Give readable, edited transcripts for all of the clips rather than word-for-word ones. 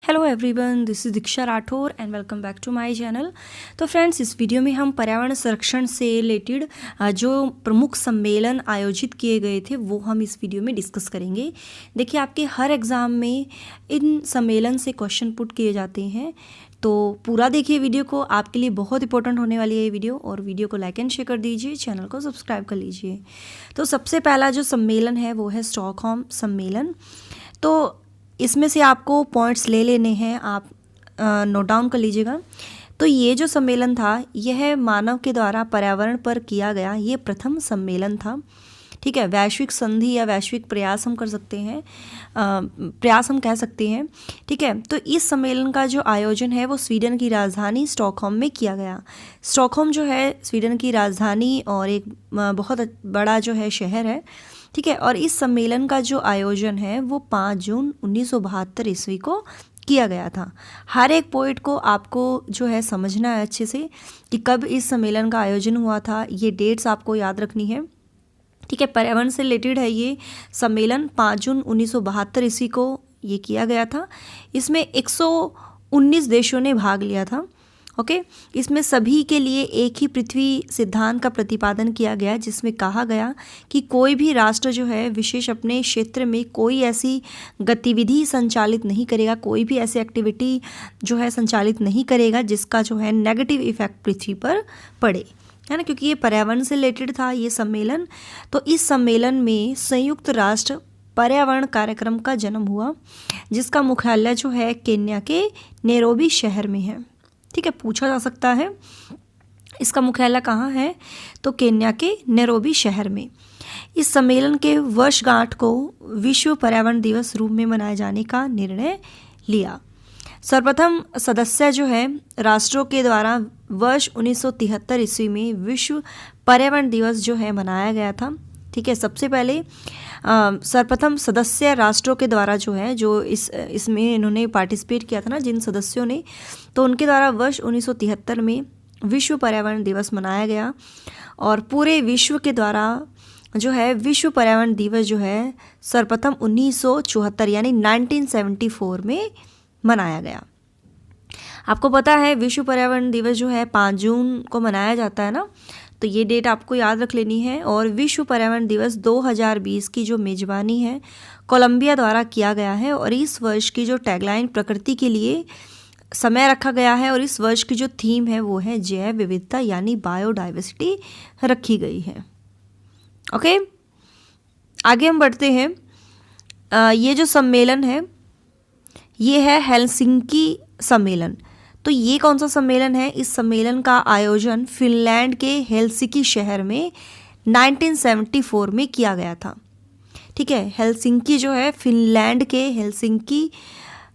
Hello everyone, this is Diksha Rathore and welcome back to my channel. तो friends, इस video में हम पर्यावरण संरक्षण से रिलेटेड जो प्रमुख सम्मेलन आयोजित किए गए थे वो हम इस वीडियो में डिस्कस करेंगे। देखिए, आपके हर एग्ज़ाम में इन सम्मेलन से क्वेश्चन पुट किए जाते हैं, तो पूरा देखिए वीडियो को, आपके लिए बहुत इंपॉर्टेंट होने वाली है ये वीडियो। और वीडियो को लाइक एंड शेयर कर दीजिए, चैनल को सब्सक्राइब कर लीजिए। तो सबसे पहला जो सम्मेलन है वो है स्टॉकहोम सम्मेलन। तो इसमें से आपको पॉइंट्स ले लेने हैं, आप नोट डाउन कर लीजिएगा। तो ये जो सम्मेलन था यह मानव के द्वारा पर्यावरण पर किया गया ये प्रथम सम्मेलन था। ठीक है, वैश्विक संधि या वैश्विक प्रयास हम कर सकते हैं, प्रयास हम कह सकते हैं। ठीक है, तो इस सम्मेलन का जो आयोजन है वो स्वीडन की राजधानी स्टॉकहोम में किया गया। स्टॉकहोम जो है स्वीडन की राजधानी और एक बहुत बड़ा जो है शहर है। ठीक है, और इस सम्मेलन का जो आयोजन है वो 5 जून 1972 ईस्वी को किया गया था। हर एक पॉइंट को आपको जो है समझना है अच्छे से कि कब इस सम्मेलन का आयोजन हुआ था, ये डेट्स आपको याद रखनी है। ठीक है, पर्यावरण से रिलेटेड है ये सम्मेलन। 5 जून 1972 ईस्वी को ये किया गया था। इसमें 119 देशों ने भाग लिया था। ओके, इसमें सभी के लिए एक ही पृथ्वी सिद्धांत का प्रतिपादन किया गया, जिसमें कहा गया कि कोई भी राष्ट्र जो है विशेष अपने क्षेत्र में कोई ऐसी गतिविधि संचालित नहीं करेगा, कोई भी ऐसी एक्टिविटी जो है संचालित नहीं करेगा जिसका जो है नेगेटिव इफेक्ट पृथ्वी पर पड़े, है ना, क्योंकि ये पर्यावरण से रिलेटेड था ये सम्मेलन। तो इस सम्मेलन में संयुक्त राष्ट्र पर्यावरण कार्यक्रम का जन्म हुआ, जिसका मुख्यालय जो है केन्या के नैरोबी शहर में है। ठीक है, पूछा जा सकता है इसका मुख्यालय कहाँ है, तो केन्या के नैरोबी शहर में। इस सम्मेलन के वर्षगांठ को विश्व पर्यावरण दिवस रूप में मनाए जाने का निर्णय लिया। सर्वप्रथम सदस्य जो है राष्ट्रों के द्वारा वर्ष 1973 ईस्वी में विश्व पर्यावरण दिवस जो है मनाया गया था। ठीक है, सबसे पहले सर्वप्रथम सदस्य राष्ट्रों के द्वारा जो है जो इसमें इन्होंने पार्टिसिपेट किया था ना, जिन सदस्यों ने, तो उनके द्वारा वर्ष 1973 में विश्व पर्यावरण दिवस मनाया गया। और पूरे विश्व के द्वारा जो है विश्व पर्यावरण दिवस जो है सर्वप्रथम 1974 यानी 1974 में मनाया गया। आपको पता है विश्व पर्यावरण दिवस जो है 5 जून को मनाया जाता है ना, तो ये डेट आपको याद रख लेनी है। और विश्व पर्यावरण दिवस 2020 की जो मेजबानी है कोलंबिया द्वारा किया गया है। और इस वर्ष की जो टैगलाइन प्रकृति के लिए समय रखा गया है, और इस वर्ष की जो थीम है वो है जैव विविधता यानी बायोडाइवर्सिटी रखी गई है। ओके, आगे हम बढ़ते हैं। ये जो सम्मेलन है ये है हेलसिंकी सम्मेलन। तो ये कौन सा सम्मेलन है? इस सम्मेलन का आयोजन फिनलैंड के हेलसिंकी शहर में 1974 में किया गया था। ठीक है, हेलसिंकी जो है फिनलैंड के हेलसिंकी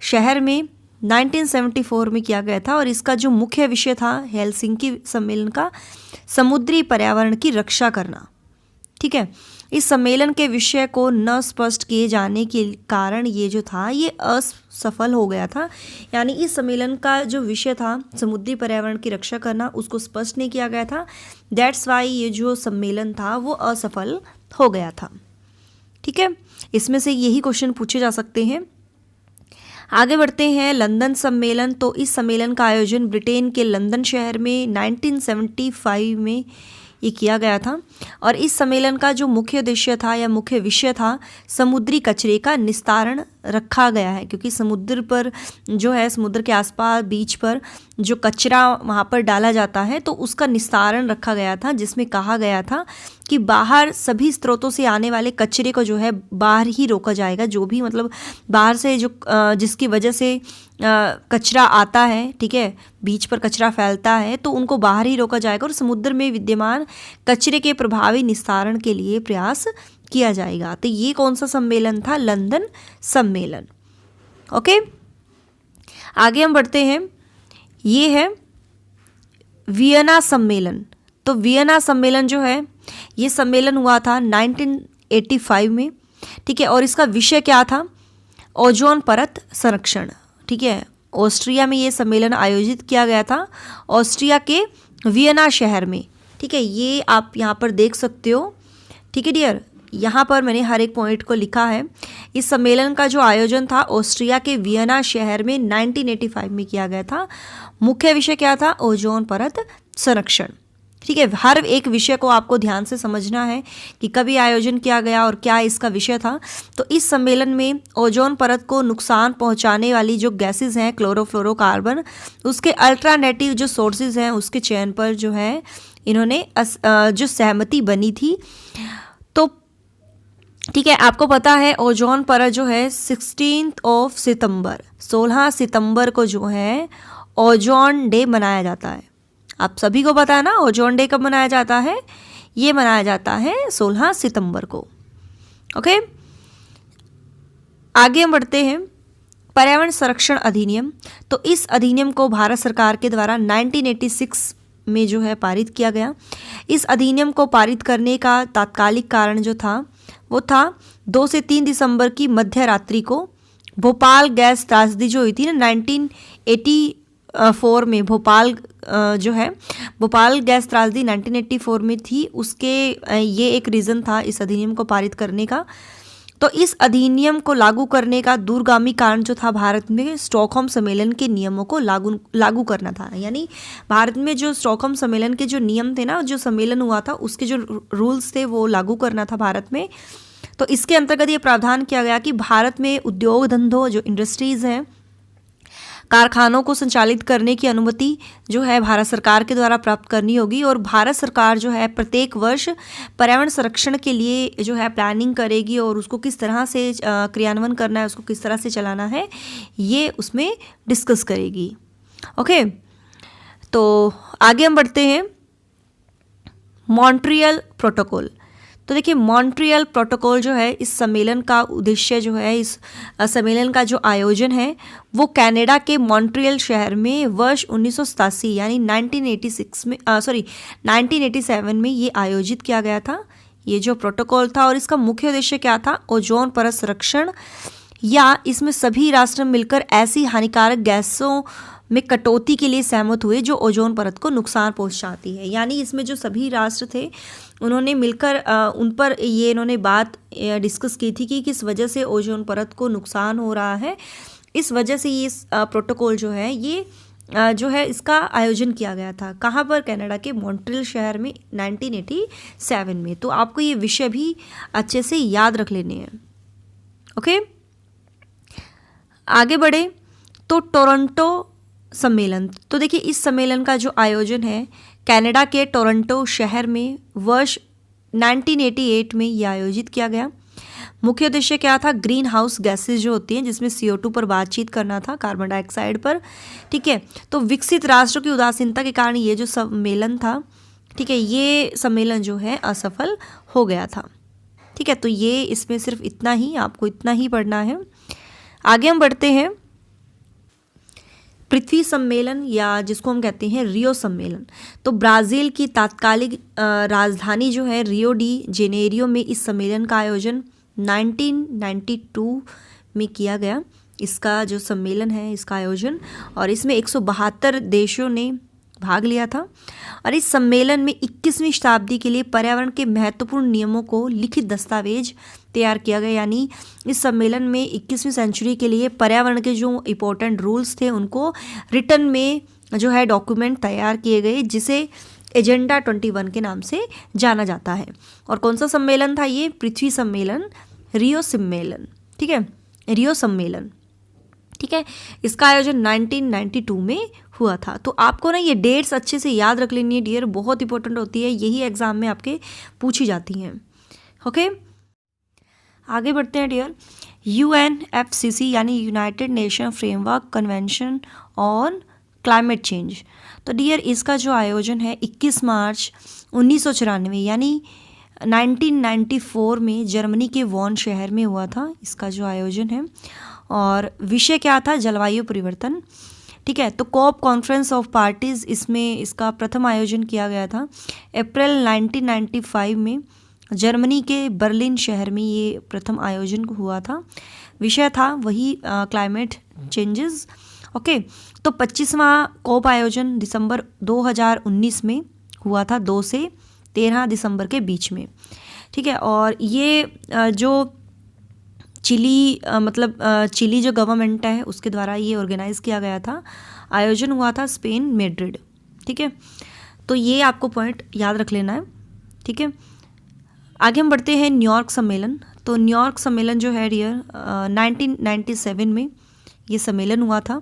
शहर में 1974 में किया गया था। और इसका जो मुख्य विषय था हेलसिंकी सम्मेलन का, समुद्री पर्यावरण की रक्षा करना। ठीक है, इस सम्मेलन के विषय को न स्पष्ट किए जाने के कारण ये जो था ये असफल हो गया था। यानी इस सम्मेलन का जो विषय था समुद्री पर्यावरण की रक्षा करना, उसको स्पष्ट नहीं किया गया था। दैट्स वाई ये जो सम्मेलन था वो असफल हो गया था। ठीक है, इसमें से यही क्वेश्चन पूछे जा सकते हैं। आगे बढ़ते हैं, लंदन सम्मेलन। तो इस सम्मेलन का आयोजन ब्रिटेन के लंदन शहर में 1975 में ये किया गया था। और इस सम्मेलन का जो मुख्य उद्देश्य था या मुख्य विषय था समुद्री कचरे का निस्तारण रखा गया है, क्योंकि समुद्र पर जो है समुद्र के आसपास बीच पर जो कचरा वहाँ पर डाला जाता है तो उसका निस्तारण रखा गया था, जिसमें कहा गया था कि बाहर सभी स्रोतों से आने वाले कचरे को जो है बाहर ही रोका जाएगा। जो भी मतलब बाहर से जो जिसकी वजह से कचरा आता है, ठीक है, बीच पर कचरा फैलता है, तो उनको बाहर ही रोका जाएगा और समुद्र में विद्यमान कचरे के प्रभावी निस्तारण के लिए प्रयास किया जाएगा। तो ये कौन सा सम्मेलन था? लंदन सम्मेलन। ओके, आगे हम बढ़ते हैं, ये है वियना सम्मेलन। तो वियना सम्मेलन जो है ये सम्मेलन हुआ था 1985 में। ठीक है, और इसका विषय क्या था? ओजोन परत संरक्षण। ठीक है, ऑस्ट्रिया में ये सम्मेलन आयोजित किया गया था, ऑस्ट्रिया के वियना शहर में। ठीक है, ये आप यहाँ पर देख सकते हो। ठीक है डियर, यहाँ पर मैंने हर एक पॉइंट को लिखा है। इस सम्मेलन का जो आयोजन था ऑस्ट्रिया के वियना शहर में 1985 में किया गया था। मुख्य विषय क्या था? ओजोन परत संरक्षण। ठीक है, हर एक विषय को आपको ध्यान से समझना है कि कभी आयोजन किया गया और क्या इसका विषय था। तो इस सम्मेलन में ओजोन परत को नुकसान पहुंचाने वाली जो गैसेस हैं क्लोरोफ्लोरोकार्बन, उसके अल्टरनेटिव जो सोर्सेज हैं उसके चयन पर जो है इन्होंने जो सहमति बनी थी। तो ठीक है, आपको पता है ओजोन परत जो है 16 सितंबर को जो है ओजोन डे मनाया जाता है। आप सभी को पता है ना ओजोन डे कब मनाया जाता है? ये मनाया जाता है 16 सितंबर को। ओके, आगे हम बढ़ते हैं। पर्यावरण संरक्षण अधिनियम। तो इस अधिनियम को भारत सरकार के द्वारा 1986 में जो है पारित किया गया। इस अधिनियम को पारित करने का तात्कालिक कारण जो था वो था 2 से 3 दिसंबर की मध्य रात्रि को भोपाल गैस त्रासदी जो हुई थी ना 1984 में। भोपाल गैस त्रासदी 1984 में थी। उसके ये एक रीज़न था इस अधिनियम को पारित करने का। तो इस अधिनियम को लागू करने का दूरगामी कारण जो था भारत में स्टॉकहोम सम्मेलन के नियमों को लागू करना था। यानी भारत में जो स्टॉकहोम सम्मेलन के जो नियम थे ना, जो सम्मेलन हुआ था उसके जो रूल्स थे वो लागू करना था भारत में। तो इसके अंतर्गत ये प्रावधान किया गया कि भारत में उद्योग धंधों जो इंडस्ट्रीज़ हैं, कारखानों को संचालित करने की अनुमति जो है भारत सरकार के द्वारा प्राप्त करनी होगी। और भारत सरकार जो है प्रत्येक वर्ष पर्यावरण संरक्षण के लिए जो है प्लानिंग करेगी और उसको किस तरह से क्रियान्वयन करना है, उसको किस तरह से चलाना है, ये उसमें डिस्कस करेगी। ओके, तो आगे हम बढ़ते हैं। Montreal protocol. तो देखिए मॉन्ट्रियल प्रोटोकॉल जो है इस सम्मेलन का उद्देश्य जो है, इस सम्मेलन का जो आयोजन है वो कनाडा के मॉन्ट्रियल शहर में वर्ष 1987 यानी 1987 में ये आयोजित किया गया था, ये जो प्रोटोकॉल था। और इसका मुख्य उद्देश्य क्या था? ओजोन परत संरक्षण, या इसमें सभी राष्ट्र मिलकर ऐसी हानिकारक गैसों में कटौती के लिए सहमत हुए जो ओजोन परत को नुकसान पहुंचाती है। यानी इसमें जो सभी राष्ट्र थे उन्होंने मिलकर उन पर ये इन्होंने बात डिस्कस की थी कि किस वजह से ओजोन परत को नुकसान हो रहा है। इस वजह से ये प्रोटोकॉल जो है ये जो है इसका आयोजन किया गया था। कहाँ पर? कनाडा के मॉन्ट्रियल शहर में 1987 में। तो आपको ये विषय भी अच्छे से याद रख लेने हैं। ओके, आगे बढ़े तो टोरंटो सम्मेलन। तो देखिए इस सम्मेलन का जो आयोजन है कनाडा के टोरंटो शहर में वर्ष 1988 में ये आयोजित किया गया। मुख्य उद्देश्य क्या था? ग्रीन हाउस गैसेज जो होती हैं जिसमें CO2 पर बातचीत करना था, कार्बन डाइऑक्साइड पर। ठीक है, तो विकसित राष्ट्रों की उदासीनता के कारण ये जो सम्मेलन था, ठीक है, ये सम्मेलन जो है असफल हो गया था। ठीक है, तो ये इसमें सिर्फ इतना ही, आपको इतना ही पढ़ना है। आगे हम बढ़ते हैं। पृथ्वी सम्मेलन या जिसको हम कहते हैं रियो सम्मेलन। तो ब्राज़ील की तात्कालिक राजधानी जो है रियो डी जेनेरियो में इस सम्मेलन का आयोजन 1992 में किया गया। इसका जो सम्मेलन है इसका आयोजन, और इसमें 172 देशों ने भाग लिया था। और इस सम्मेलन में 21वीं शताब्दी के लिए पर्यावरण के महत्वपूर्ण नियमों को लिखित दस्तावेज तैयार किया गया। यानी इस सम्मेलन में 21वीं सेंचुरी के लिए पर्यावरण के जो इम्पोर्टेंट रूल्स थे उनको रिटन में जो है डॉक्यूमेंट तैयार किए गए, जिसे एजेंडा 21 के नाम से जाना जाता है। और कौन सा सम्मेलन था ये? पृथ्वी सम्मेलन, रियो सम्मेलन। ठीक है, रियो सम्मेलन। ठीक है, इसका आयोजन 1992 में हुआ था। तो आपको ना ये डेट्स अच्छे से याद रख लेनी है डियर, बहुत इंपॉर्टेंट होती है, यही एग्जाम में आपके पूछी जाती हैं। ओके, आगे बढ़ते हैं डियर। UNFCCC यानी United nation framework convention on climate change. तो डियर इसका जो आयोजन है 21 मार्च 1994 यानी 1994 में जर्मनी के वॉन शहर में हुआ था इसका जो आयोजन है। और विषय क्या था? जलवायु परिवर्तन। ठीक है, तो कॉप कॉन्फ्रेंस ऑफ पार्टीज़ इसमें इसका प्रथम आयोजन किया गया था अप्रैल 1995 में जर्मनी के बर्लिन शहर में ये प्रथम आयोजन हुआ था। विषय था वही क्लाइमेट चेंजेस। ओके, तो 25वां कॉप आयोजन दिसंबर 2019 में हुआ था, 2 से 13 दिसंबर के बीच में। ठीक है। और ये जो चिली जो गवर्नमेंट है उसके द्वारा ये ऑर्गेनाइज़ किया गया था, आयोजन हुआ था स्पेन मैड्रिड। ठीक है, तो ये आपको पॉइंट याद रख लेना है। ठीक है, आगे हम बढ़ते हैं न्यूयॉर्क सम्मेलन। तो न्यूयॉर्क सम्मेलन जो है डियर 1997 में ये सम्मेलन हुआ था।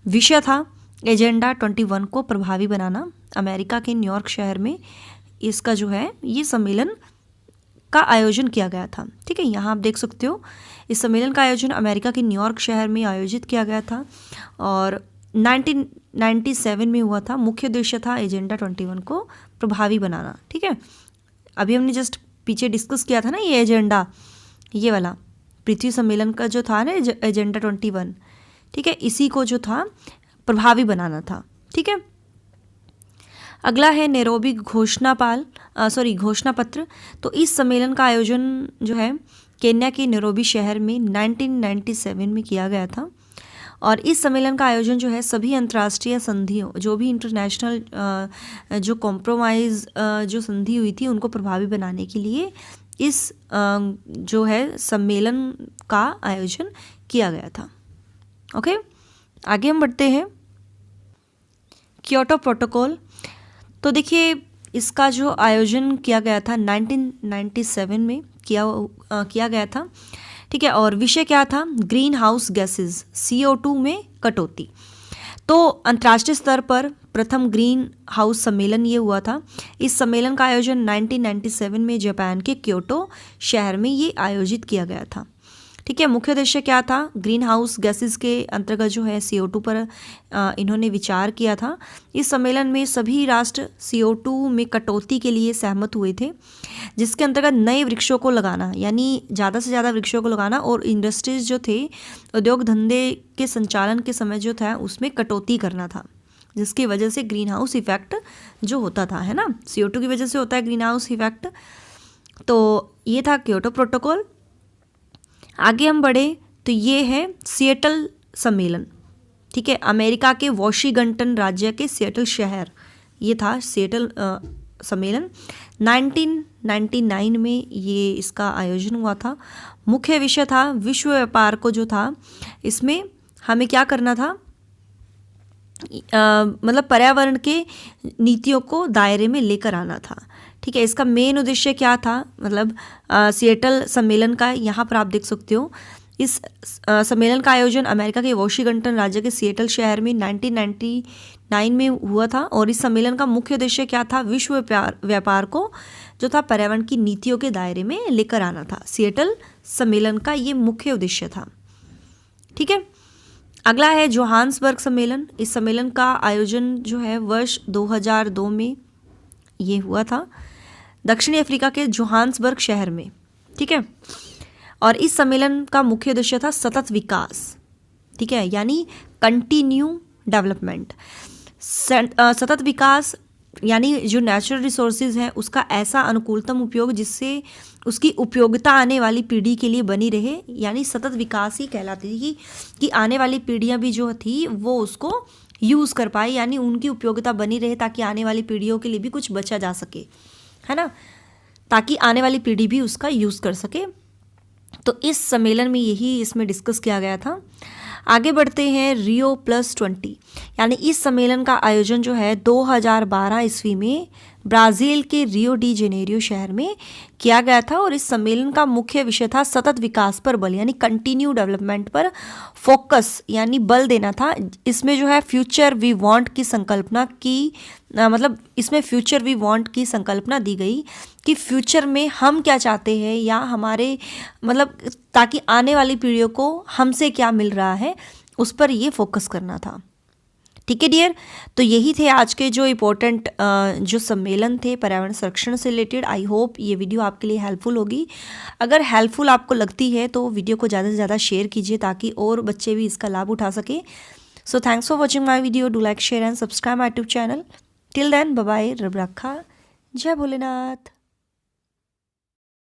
विषय था एजेंडा 21 को प्रभावी बनाना। अमेरिका के न्यूयॉर्क शहर में इसका जो है ये सम्मेलन का आयोजन किया गया था। ठीक है, यहाँ आप देख सकते हो इस सम्मेलन का आयोजन अमेरिका के न्यूयॉर्क शहर में आयोजित किया गया था और 1997 में हुआ था। मुख्य उद्देश्य था एजेंडा 21 को प्रभावी बनाना। ठीक है, अभी हमने जस्ट पीछे डिस्कस किया था ना ये एजेंडा, ये वाला पृथ्वी सम्मेलन का जो था ना एजेंडा 21, ठीक है, इसी को जो था प्रभावी बनाना था। ठीक है, अगला है नैरोबी घोषणा पत्र। तो इस सम्मेलन का आयोजन जो है केन्या के नैरोबी शहर में 1997 में किया गया था और इस सम्मेलन का आयोजन जो है सभी अंतर्राष्ट्रीय संधियों, जो भी इंटरनेशनल जो कॉम्प्रोमाइज़ जो संधि हुई थी उनको प्रभावी बनाने के लिए इस जो है सम्मेलन का आयोजन किया गया था। ओके, आगे हम बढ़ते हैं क्योटो प्रोटोकॉल। तो देखिए इसका जो आयोजन किया गया था 1997 में किया गया था। ठीक है, और विषय क्या था? ग्रीन हाउस गैसेस CO2 में कटौती। तो अंतर्राष्ट्रीय स्तर पर प्रथम ग्रीन हाउस सम्मेलन ये हुआ था। इस सम्मेलन का आयोजन 1997 में जापान के क्योटो शहर में ये आयोजित किया गया था। ठीक है, मुख्य उद्देश्य क्या था? ग्रीन हाउस गैसेस के अंतर्गत जो है CO2 पर इन्होंने विचार किया था। इस सम्मेलन में सभी राष्ट्र CO2 में कटौती के लिए सहमत हुए थे, जिसके अंतर्गत नए वृक्षों को लगाना, यानी ज़्यादा से ज़्यादा वृक्षों को लगाना और इंडस्ट्रीज जो थे, उद्योग धंधे के संचालन के समय जो था उसमें कटौती करना था, जिसकी वजह से ग्रीन हाउस इफेक्ट जो होता था, है ना, CO2 की वजह से होता है ग्रीन हाउस इफेक्ट। तो ये था क्योटो प्रोटोकॉल। आगे हम बढ़े तो ये है सिएटल सम्मेलन। ठीक है, अमेरिका के वॉशिंगटन राज्य के सिएटल शहर, ये था सिएटल सम्मेलन। 1999 में ये इसका आयोजन हुआ था। मुख्य विषय था विश्व व्यापार को जो था इसमें हमें क्या करना था, मतलब पर्यावरण के नीतियों को दायरे में लेकर आना था। ठीक है, इसका मेन उद्देश्य क्या था, मतलब सिएटल सम्मेलन का यहाँ पर आप देख सकते हो इस सम्मेलन का आयोजन अमेरिका के वॉशिंगटन राज्य के सिएटल शहर में 1999 में हुआ था और इस सम्मेलन का मुख्य उद्देश्य क्या था? विश्व व्यापार को जो था पर्यावरण की नीतियों के दायरे में लेकर आना था। सिएटल सम्मेलन का ये मुख्य उद्देश्य था। ठीक है, अगला है जोहान्सबर्ग सम्मेलन। इस सम्मेलन का आयोजन जो है वर्ष 2002 में ये हुआ था दक्षिणी अफ्रीका के जोहान्सबर्ग शहर में। ठीक है, और इस सम्मेलन का मुख्य उद्देश्य था सतत विकास। ठीक है, यानी कंटिन्यू डेवलपमेंट। सतत विकास यानी जो नेचुरल रिसोर्सेज हैं उसका ऐसा अनुकूलतम उपयोग जिससे उसकी उपयोगिता आने वाली पीढ़ी के लिए बनी रहे, यानी सतत विकास ही कहलाती थी कि आने वाली पीढ़ियां भी जो थी वो उसको यूज़ कर पाए, यानी उनकी उपयोगिता बनी रहे ताकि आने वाली पीढ़ियों के लिए भी कुछ बचा जा सके, है ना, ताकि आने वाली पीढ़ी भी उसका यूज़ कर सके। तो इस सम्मेलन में यही इसमें डिस्कस किया गया था। आगे बढ़ते हैं Rio+20, यानी इस सम्मेलन का आयोजन जो है 2012 ईस्वी में ब्राज़ील के रियो डी जेनेरियो शहर में किया गया था और इस सम्मेलन का मुख्य विषय था सतत विकास पर बल, यानी कंटिन्यू डेवलपमेंट पर फोकस, यानी बल देना था। इसमें जो है फ्यूचर वी वांट की संकल्पना की, मतलब इसमें फ्यूचर वी वांट की संकल्पना दी गई कि फ्यूचर में हम क्या चाहते हैं या हमारे मतलब ताकि आने वाली पीढ़ियों को हमसे क्या मिल रहा है उस पर ये फोकस करना था। ठीक है डियर, तो यही थे आज के जो इम्पोर्टेंट जो सम्मेलन थे पर्यावरण संरक्षण से रिलेटेड। आई होप ये वीडियो आपके लिए हेल्पफुल होगी। अगर हेल्पफुल आपको लगती है तो वीडियो को ज़्यादा से ज़्यादा शेयर कीजिए ताकि और बच्चे भी इसका लाभ उठा सके। So thanks for watching my video. Do like share and subscribe my YouTube channel. Till then bye bye, रब रखा, जय भोलेनाथ।